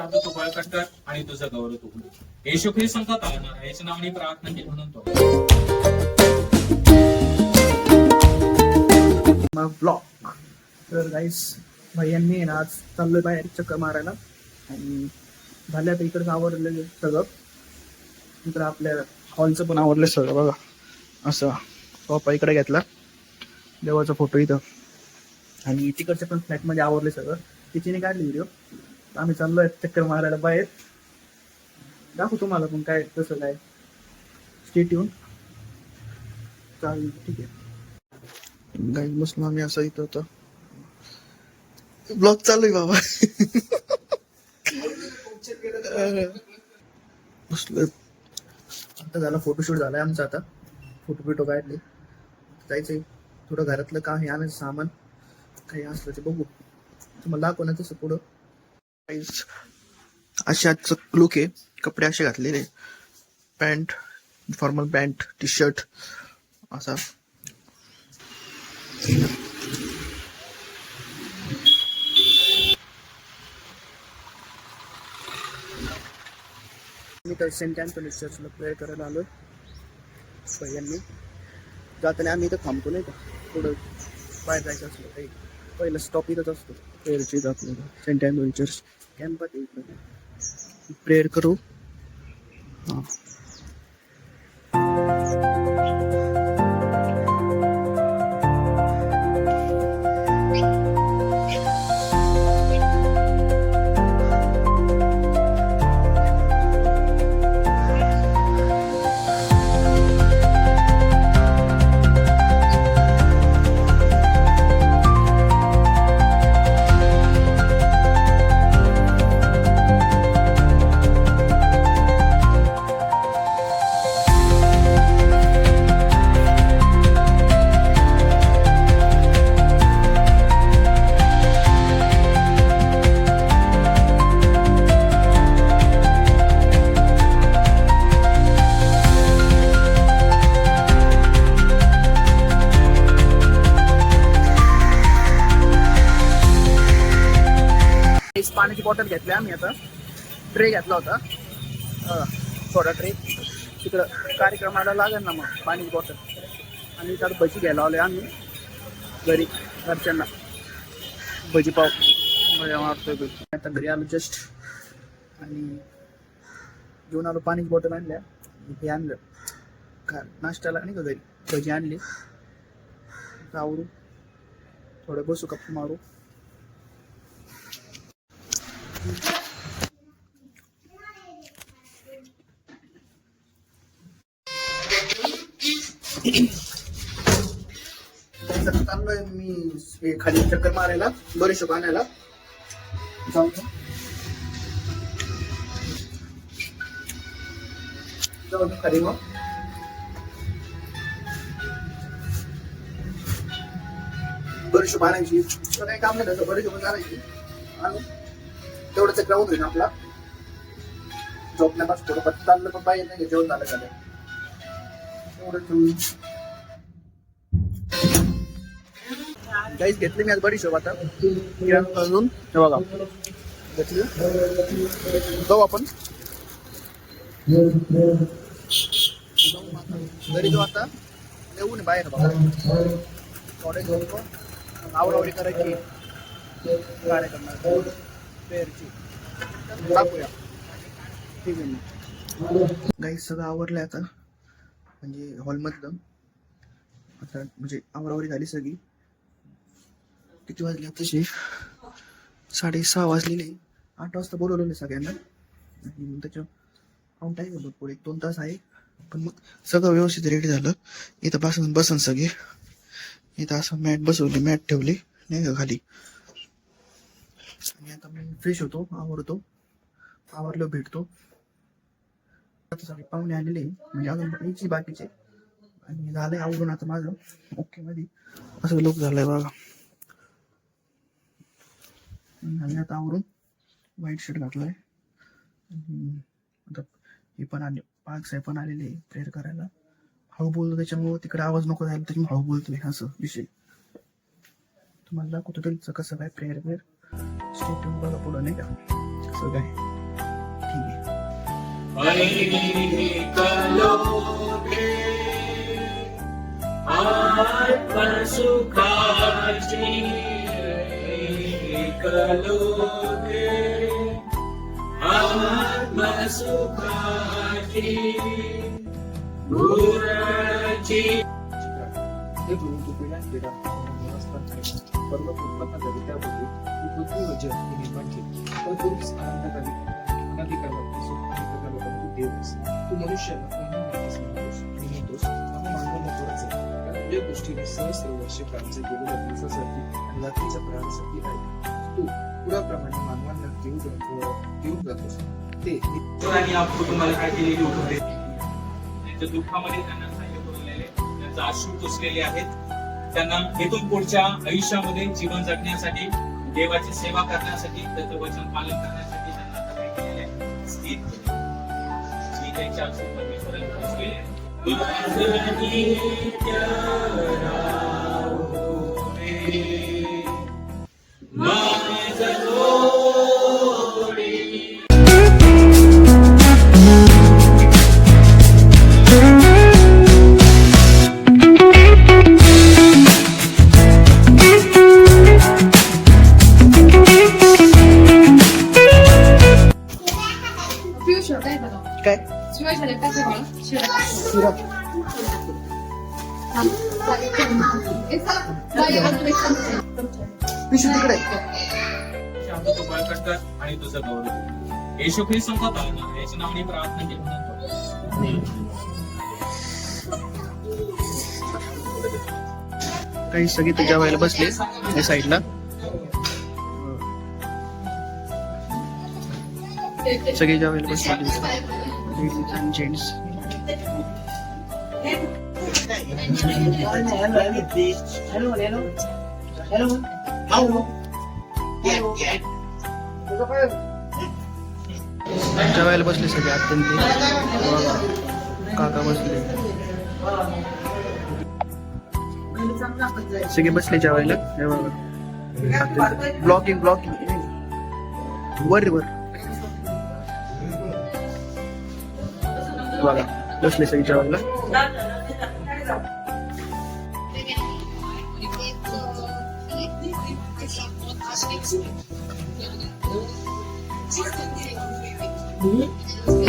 आता तो बळकट कर आणि तुझं गौरव तू येशू ख्रिस्तांचा तारणार याच्या नावाने प्रार्थना केली म्हणून तो ब्लॉग. तर गाईस भैयांनी ना आज चाललोय बाहेर चक्कर मारायला आणि झाल्या तर इकडचं आवरलेलं सगळं. इकडं आपल्या हॉलचं पण आवरलं सगळं बघा. असं सोफा इकडे घेतला, देवाचा फोटो इथं, आणि तिकडच्या पण फ्लॅटमध्ये आवरले सगळं. तिचीने काढली व्हिडिओ. आम्ही चाललोय चक्कर मारायला बाहेर. दाखवू तुम्हाला पण काय कसं काय. स्टेट येऊन चालेल, ठीक आहे. गाई बसलो आम्ही असं इथं होतं. ब्लॉग चालू आहे बाबा. बसलोय आता. झाला फोटोशूट झालाय आमचा. आता फोटो बिटो काढले. जायचंय थोडं घरातलं काम हे आणायचं सामान काही असलं ते बघू. तुम्हाला दाखवणार तसं पुढं. अशाच लुक आहे. कपडे असे घातलेले, pant formal pant T shirt असा. मी तर सेंट अँथोनी चर्चला प्रेयर करायला आलोय. यांनी जाताना आम्ही इथं थांबतो नाही का, थोडं बाहेर जायचं असलं काही पहिलं स्टॉप इथंच असतो प्रेयरची. जातो सेंट अँथोनी चर्च कॅम्पात इकडं प्रेयर करू. हां पाण्याची बॉटल घेतली आम्ही. आता ट्रे घेतला होता, थोडा ट्रे. तिकडं कार्यक्रमाला लागेल ना मग पाण्याची बॉटल. आणि त्यात भजी घ्यायला आलोय आम्ही घरी. घरच्यांना भजी पाव मारतोय. आता घरी आलो जस्ट आणि घेऊन आलो पाण्याची बॉटल आणल्या. हे आणलं का नाश्त्याला नाही का घरी भजी आणली. आवरू थोडं बसू गप्पा मारू. चाललोय मी खाली चक्कर मारायला, बरेचशे पाण्याला जाऊ. खाली मग बरेचशे पाण्याची काही काम नाही तसं. बरेचशे पण चालायची आणि तेवढंच ग्राउंड होईल आपला. झोपण्यापासून थोडं पत्ता चाललं पण पाहिजे नाही. जेवण झालं झालं तेवढंच. काहीच घेतली मी आज बडीशोप. आता अजून हे बघा घेतली. जाऊ आपण घरी. जाऊ आता. येऊ नये बाहेर बघा. थोडे घेऊन आवरावरी करायची कार्यक्रम पेरची टाकूया. ठीक आहे. काही सगळं आवरलं आता म्हणजे हॉलमधलं. आता म्हणजे आवरावरी झाली सगळी. किती वाजले तसे 6:30 वाजलेले. 8 वाजता बोलवलेले सगळ्यांना. आणि त्याच्या काउंट आहे होतं पुढे 2 तास आहे. पण मग सगळं व्यवस्थित रेडी झालं. इथं बसन सगळे. इथं असं मॅट बसवली, मॅट ठेवली नाही का खाली. आणि आता मी फ्रेश होतो, आवरतो. आवरलो भेटतो. आता सगळे पाहुणे आलेले म्हणजे अजून यायची बाकीचे. आणि झालंय आवरून आता माझं ओके मध्ये. असं लोक झालंय बघा. आणि आता आवरून व्हाईट शर्ट घातलाय. आता हे पण आले, पार्क साहेब पण आलेले प्रेयर करायला. हळू बोलतो त्याच्यामुळे तिकडे आवाज नको जायला, त्याच्यामुळे हळू बोलतोय असं विषय. तुम्हाला दाखवतो त्यांचं कसं काय प्रेयर स्टेट बघा पुढं नाही का. असं काय ठीक आहे. ऐकलोगे आत्मसुखाची, ऐकलोगे आत्मसुखाची गुराची. हे गुरु तू पिढ्यानपिढ्या पर्वत उत्पन्न झाली त्यापूर्वी तू पृथ्वी व जग हे निर्माण केले. पण पूर्वीच अनंतकाली अनाधिकालात सुख आणि प्रकाराला तू देव आहेस. तू मनुष्याला कोणत्या माहितीस म्हणतोस आणि म्हणतोस आपण मानव नकोच आहे, कारण तुझ्या दृष्टीने सहस्र वर्षे प्राणचे गेलेल्या दिवसासाठी आणि रात्रीच्या प्राणासाठी आहे. तू पुराप्रमाणे मानवांना देऊन जातोस ते आणि आप कुटुंबाला काय केलेली होते, त्यांच्या दुःखामध्ये त्यांना सहाय्य करून त्यांचा अश्रू पुसलेले आहेत. त्यांना इथून पुढच्या आयुष्यामध्ये जीवन जगण्यासाठी, देवाची सेवा करण्यासाठी, त्याचं वचन पालन करण्यासाठी त्यांना आता काय केलेलं आहे, स्थिर केलेलं आहे. जी त्यांच्या अश्रू परमेश्वराने पुसलेले आहेत. पियुष काय झालं काय शिवाय झाले काय झालं सिरप पिशवी तिकडे आहे. शांत तू बळकटकर आणि तुझं गौरव. येशू ख्रिस्तांचा तारणा याच्या नावाने प्रार्थना केली म्हणतो. काही सगळे तुझ्या वेळेला बसले या साईडला. सगळे ज्या वेळेला बसले लेडीज अँड जेंट्स. ज्या वेळेला बसले सगळे अत्यंत काका बसले सगळे बसले ज्या वेळेला ब्लॉकिंग वर बघा बसले सगळे ज्या वेळेला. Thank you.